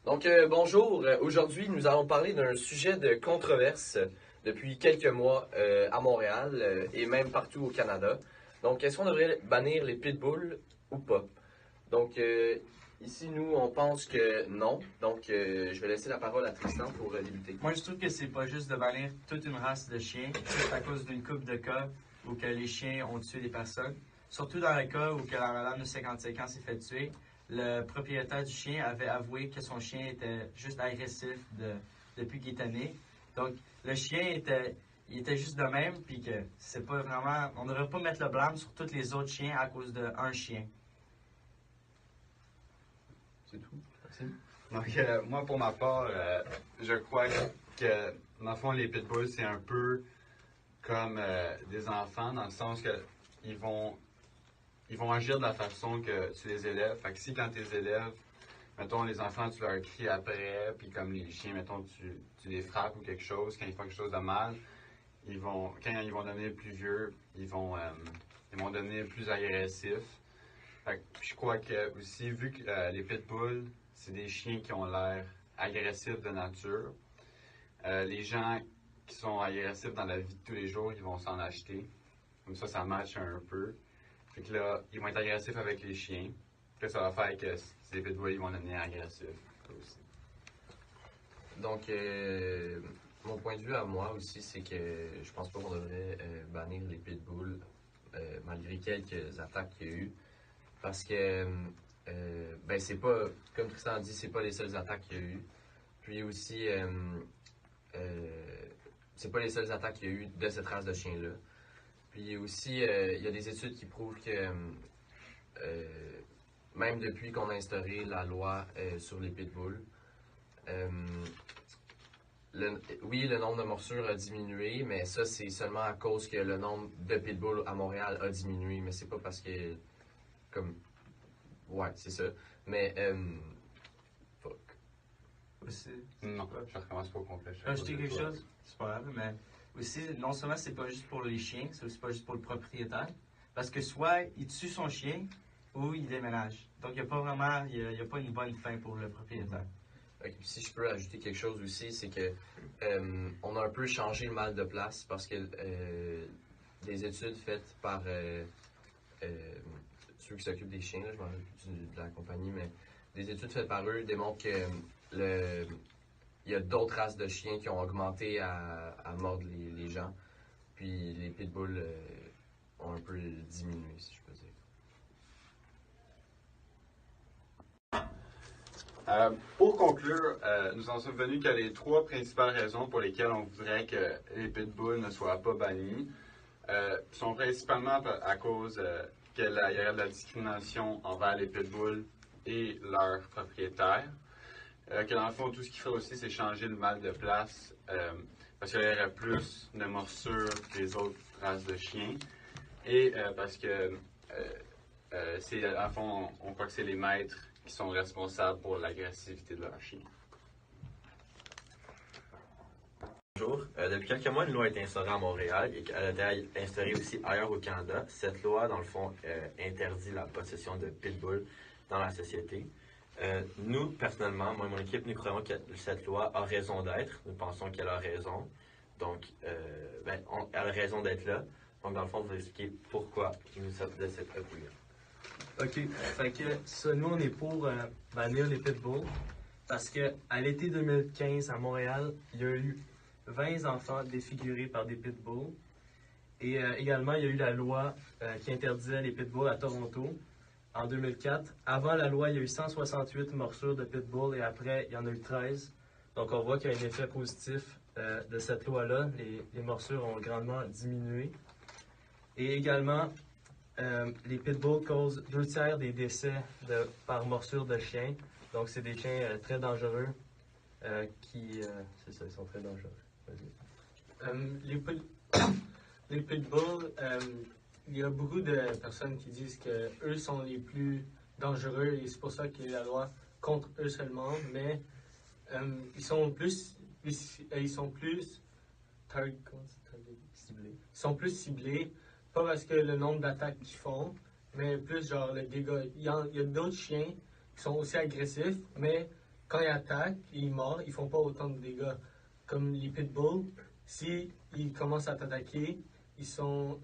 Bonjour. Aujourd'hui, nous allons parler d'un sujet de controverse depuis quelques mois à Montréal et même partout au Canada. Donc, est-ce qu'on devrait bannir les pitbulls ou pas? Donc, ici, nous, on pense que non. Donc, je vais laisser la parole à Tristan pour débuter. Moi, je trouve que c'est pas juste de bannir toute une race de chiens, juste à cause d'une couple de cas où que les chiens ont tué des personnes. Surtout dans le cas où que la madame de 55 ans s'est fait tuer, le propriétaire du chien avait avoué que son chien était juste agressif depuis qu'il était né. Donc, le chien il était juste de même, puis que c'est pas vraiment. On ne devrait pas mettre le blâme sur tous les autres chiens à cause d'un chien. C'est tout. Merci. Donc, moi, pour ma part, je crois que, dans le fond, les pitbulls, c'est un peu comme des enfants, dans le sens que ils vont agir de la façon que tu les élèves. Fait que si quand tu les élèves, mettons, les enfants, tu leur cries après, puis comme les chiens, mettons, tu les frappes ou quelque chose, quand ils font quelque chose de mal, quand ils vont devenir plus vieux, ils vont devenir plus agressifs. Fait que je crois que aussi, vu que les pitbulls, c'est des chiens qui ont l'air agressifs de nature, les gens qui sont agressifs dans la vie de tous les jours, ils vont s'en acheter. Comme ça match un peu. Fait que là, ils vont être agressifs avec les chiens. Puis ça va faire que ces pitbulls, ils vont devenir agressifs aussi. Donc, mon point de vue à moi aussi, c'est que je pense pas qu'on devrait bannir les pitbulls malgré quelques attaques qu'il y a eu. Parce que, ben, c'est pas, comme Tristan a dit, c'est pas les seules attaques qu'il y a eu. Puis aussi, c'est pas les seules attaques qu'il y a eu de cette race de chien-là. Puis aussi, il y a des études qui prouvent que même depuis qu'on a instauré la loi sur les pitbulls, oui, le nombre de morsures a diminué, mais ça, c'est seulement à cause que le nombre de pitbulls à Montréal a diminué. Mais c'est pas parce que, comme, ouais, c'est ça. Mais, fuck. Aussi. Non, je recommence pas au complet. Rajouter quelque chose? C'est pas grave, mais aussi, non seulement c'est pas juste pour les chiens, c'est aussi pas juste pour le propriétaire. Parce que soit il tue son chien ou il déménage. Donc il n'y a pas vraiment, il y a pas une bonne fin pour le propriétaire. Ok, puis si je peux ajouter quelque chose aussi, c'est que on a un peu changé le mal de place parce que des études faites par ceux qui s'occupent des chiens, là, je m'en rappelle plus de la compagnie, mais des études faites par eux démontrent que il y a d'autres races de chiens qui ont augmenté à mordre les gens. Puis les pitbulls ont un peu diminué, si je peux dire. Pour conclure, nous en sommes venus qu'à les trois principales raisons pour lesquelles on voudrait que les pitbulls ne soient pas bannis. Sont principalement à cause qu'il y aurait de la discrimination envers les pitbulls et leurs propriétaires. Que dans le fond, tout ce qu'il fait aussi, c'est changer le mal de place parce qu'il y aurait plus de morsures que les autres races de chiens. Et parce que, dans le fond, on croit que c'est les maîtres qui sont responsables pour l'agressivité de leurs chiens. Bonjour. Depuis quelques mois, une loi a été instaurée à Montréal et elle a été instaurée aussi ailleurs au Canada. Cette loi, dans le fond, interdit la possession de pitbull dans la société. Nous, personnellement, moi et mon équipe, nous croyons que cette loi a raison d'être. Nous pensons qu'elle a raison. Donc, elle a raison d'être là. Donc, dans le fond, on va expliquer pourquoi nous sommes de cette opinion. OK. Fait que ça, nous, on est pour bannir les pitbulls parce que à l'été 2015, à Montréal, il y a eu 20 enfants défigurés par des pitbulls. Et également, il y a eu la loi qui interdisait les pitbulls à Toronto en 2004. Avant la loi, il y a eu 168 morsures de pitbull et après, il y en a eu 13. Donc, on voit qu'il y a un effet positif de cette loi-là. Les morsures ont grandement diminué. Et également, les pitbulls causent 2/3 des décès par morsure de chien. Donc, c'est des chiens très dangereux c'est ça, ils sont très dangereux. Les pitbulls, il y a beaucoup de personnes qui disent que eux sont les plus dangereux et c'est pour ça qu'il y a la loi contre eux seulement, mais ils sont plus ciblés, pas parce que le nombre d'attaques qu'ils font, mais plus genre le dégât. Il y a d'autres chiens qui sont aussi agressifs, mais quand ils attaquent et ils mordent, ils font pas autant de dégâts. Comme les pitbulls, si ils commencent à t'attaquer, ils sont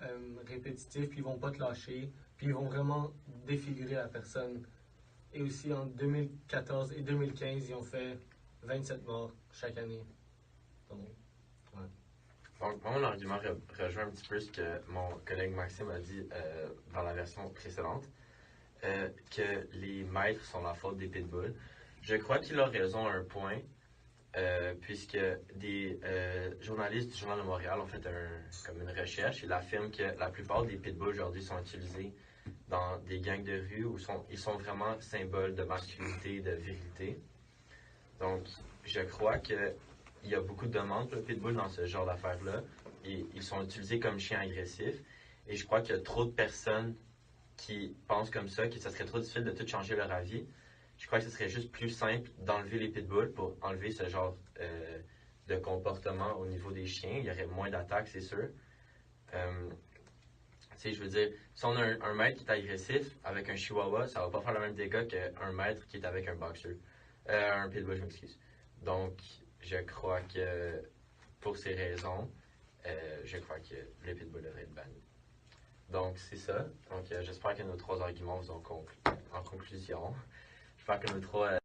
répétitifs, puis ils vont pas te lâcher, puis ils vont vraiment défigurer la personne. Et aussi en 2014 et 2015, ils ont fait 27 morts chaque année. Donc, Donc, moi, mon argument rejoint un petit peu ce que mon collègue Maxime a dit dans la version précédente, que les maîtres sont la faute des pitbulls. Je crois qu'il a raison à un point, puisque des journalistes du Journal de Montréal ont fait comme une recherche. Ils affirment que la plupart des pitbulls aujourd'hui sont utilisés dans des gangs de rue où ils sont vraiment symboles de masculinité et de virilité. Donc, je crois qu'il y a beaucoup de demandes pour le pitbull dans ce genre d'affaires-là. Et ils sont utilisés comme chiens agressifs. Et je crois qu'il y a trop de personnes qui pensent comme ça, que ça serait trop difficile de tout changer leur avis. Je crois que ce serait juste plus simple d'enlever les pitbulls pour enlever ce genre de comportement au niveau des chiens. Il y aurait moins d'attaques, c'est sûr. Tu sais, je veux dire, si on a un maître qui est agressif avec un chihuahua, ça va pas faire le même dégât qu'un maître qui est avec un boxer. Un pitbull, je m'excuse. Donc, je crois que pour ces raisons, je crois que le pitbull devrait être banni. Donc, c'est ça. Donc, j'espère que nos trois arguments vous ont en conclusion. J'espère que nos trois